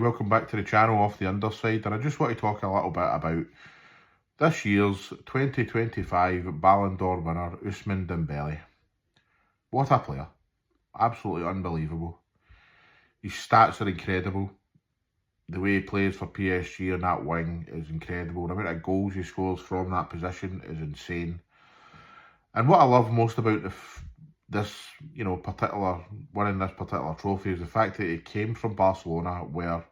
welcome back to the channel Off the Underside, and I just want to talk a little bit about this year's 2025 Ballon d'Or winner, Ousmane Dembélé. What a player. Absolutely unbelievable. His stats are incredible. The way he plays for PSG on that wing is incredible. The amount of goals he scores from that position is insane. And what I love most about winning this particular trophy is the fact that he came from Barcelona, where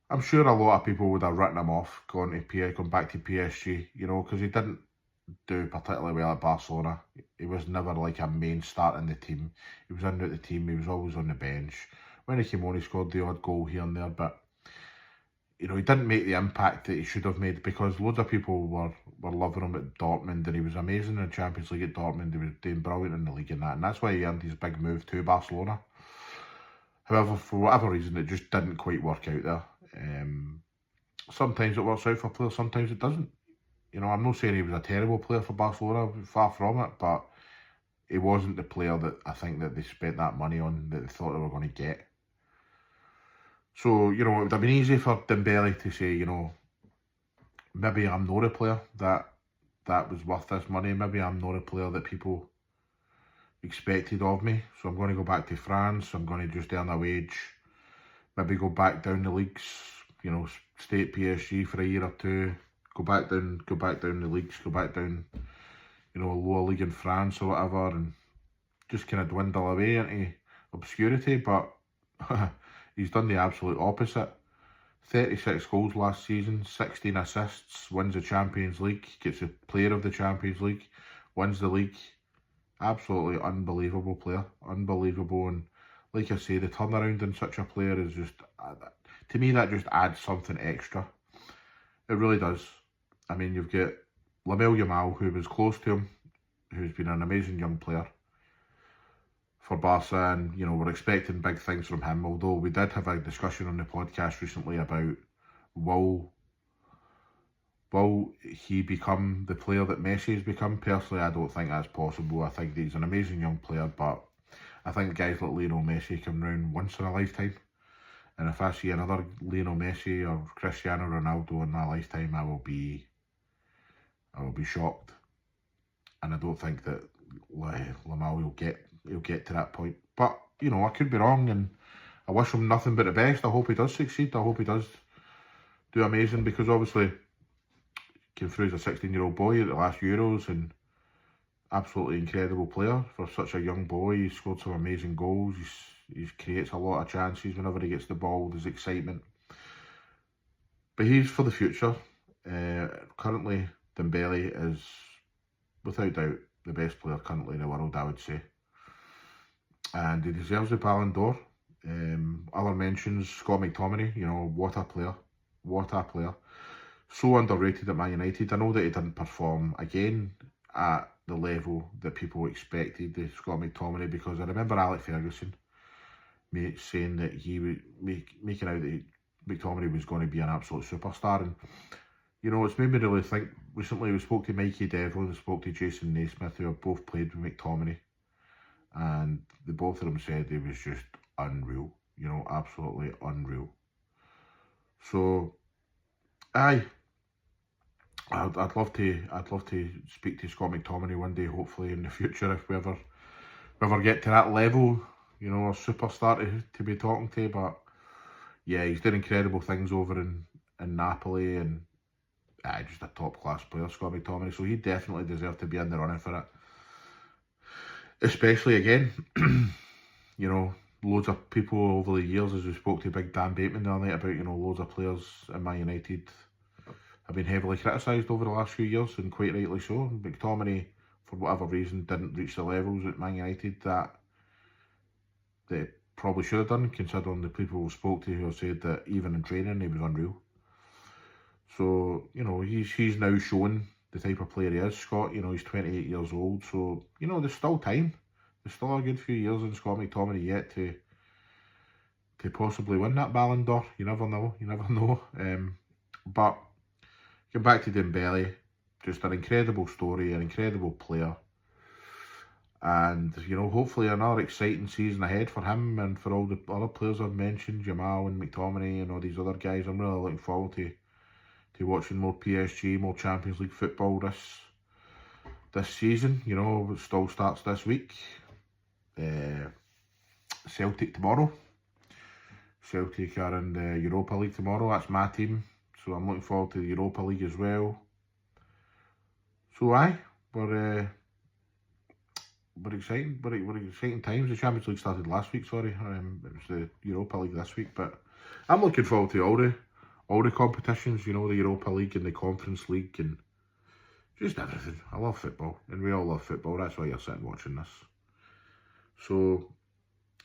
I'm sure a lot of people would have written him off going back to PSG, because he didn't do particularly well at Barcelona. He was never like a main start in the team. He was in and out the team, he was always on the bench. When he came on, he scored the odd goal here and there, but he didn't make the impact that he should have made, because loads of people were loving him at Dortmund, and he was amazing in the Champions League at Dortmund. He was doing brilliant in the league and that's why he earned his big move to Barcelona. However, for whatever reason, it just didn't quite work out there. Sometimes it works out for players, sometimes it doesn't. I'm not saying he was a terrible player for Barcelona, far from it, but he wasn't the player that I think that they spent that money on, that they thought they were going to get. So, it would have been easy for Dembele to say, maybe I'm not a player that was worth this money. Maybe I'm not a player that people expected of me. So I'm going to go back to France. I'm going to just earn a wage. Maybe go back down the leagues, stay at PSG for a year or two. Go back down the leagues, go back down, a lower league in France or whatever, and just kind of dwindle away into obscurity. But he's done the absolute opposite. 36 goals last season, 16 assists, wins the Champions League, gets the player of the Champions League, wins the league. Absolutely unbelievable player, unbelievable. And like I say, the turnaround in such a player is just, to me, that just adds something extra. It really does. I mean, you've got Lamine Yamal, who was close to him, who's been an amazing young player for Barca, and we're expecting big things from him, although we did have a discussion on the podcast recently about will he become the player that Messi has become. Personally, I don't think that's possible. I think that he's an amazing young player, but I think guys like Lionel Messi come round once in a lifetime, and if I see another Lionel Messi or Cristiano Ronaldo in my lifetime, I will be shocked. And I don't think that Lamine will get to that point. But, I could be wrong, and I wish him nothing but the best. I hope he does succeed. I hope he does do amazing, because obviously came through as a 16-year-old boy at the last Euros, and absolutely incredible player for such a young boy. He scored some amazing goals. He creates a lot of chances whenever he gets the ball. There's excitement. But he's for the future. Currently, Dembele is, without doubt, the best player currently in the world, I would say. And he deserves the Ballon d'Or. Other mentions, Scott McTominay, what a player. What a player. So underrated at Man United. I know that he didn't perform again at the level that people expected of Scott McTominay, because I remember Alex Ferguson saying that he would making out that McTominay was going to be an absolute superstar. And it's made me really think. Recently we spoke to Mikey Devlin, we spoke to Jason Naismith, who have both played with McTominay, and the both of them said he was just unreal, absolutely unreal. So I'd love to speak to Scott McTominay one day, hopefully in the future, if we ever get to that level, a superstar to be talking to. But yeah, he's doing incredible things over in Napoli, and just a top class player, Scott McTominay. So he definitely deserves to be in the running for it. Especially again, loads of people over the years, as we spoke to Big Dan Bateman the other night about, loads of players in Man United have been heavily criticised over the last few years, and quite rightly so. McTominay, for whatever reason, didn't reach the levels at Man United that they probably should have done, considering the people we spoke to who said that even in training he was unreal. So, he's now showing the type of player he is, Scott. He's 28 years old, so, there's still time. There's still a good few years in Scott McTominay yet to possibly win that Ballon d'Or. You never know. But going back to Dembele, just an incredible story, an incredible player. And, you know, hopefully another exciting season ahead for him and for all the other players I've mentioned, Yamal and McTominay and all these other guys. I'm really looking forward to watching more PSG, more Champions League football this season. You know, it still starts this week. Celtic tomorrow. Celtic are in the Europa League tomorrow. That's my team. So I'm looking forward to the Europa League as well. So we're exciting. We're exciting times. The Champions League started last week. Sorry, it was the Europa League this week. But I'm looking forward to all the competitions. You know, the Europa League and the Conference League and just everything. I love football, and we all love football. That's why you're sitting watching this. So,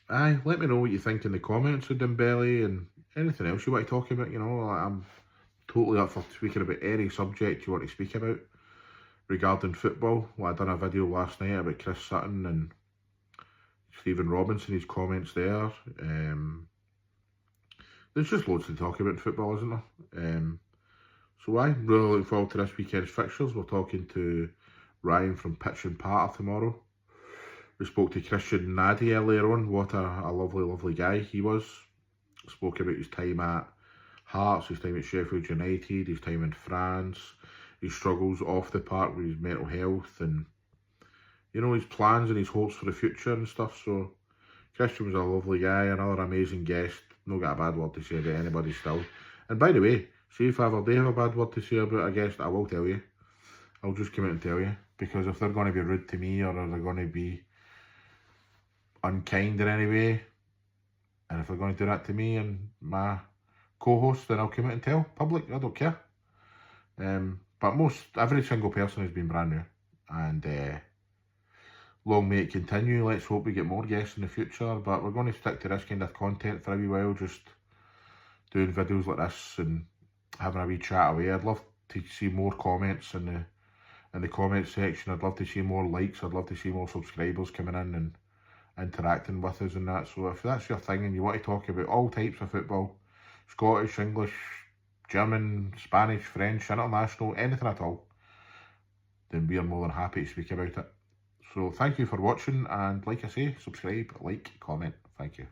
let me know what you think in the comments of Dembele and anything else you want to talk about. You know, I'm totally up for speaking about any subject you want to speak about regarding football. Well, I done a video last night about Chris Sutton and Stephen Robinson, his comments there. There's just loads to talk about in football, isn't there? So I'm really looking forward to this weekend's fixtures. We're talking to Ryan from Pitch and Patter tomorrow. We spoke to Christian Nade earlier on. What a lovely, lovely guy he was. Spoke about his time at Hearts, his time at Sheffield United, his time in France, his struggles off the park with his mental health and, you know, his plans and his hopes for the future and stuff. So Christian was a lovely guy, another amazing guest. Not got a bad word to say about anybody still. And by the way, see if I ever do have a bad word to say about a guest, I will tell you. I'll just come out and tell you. Because if they're going to be rude to me or they're going to be unkind in any way, and if they're going to do that to me and my co-host, then I'll come out and tell public. I don't care. But every single person has been brand new, and long may it continue. Let's hope we get more guests in the future, but we're going to stick to this kind of content for a wee while, just doing videos like this and having a wee chat away. I'd love to see more comments in the comment section. I'd love to see more likes. I'd love to see more subscribers coming in and interacting with us and that. So if that's your thing and you want to talk about all types of football, Scottish, English, German, Spanish, French, international, anything at all, then we are more than happy to speak about it. So thank you for watching, and like I say, subscribe, like, comment. Thank you.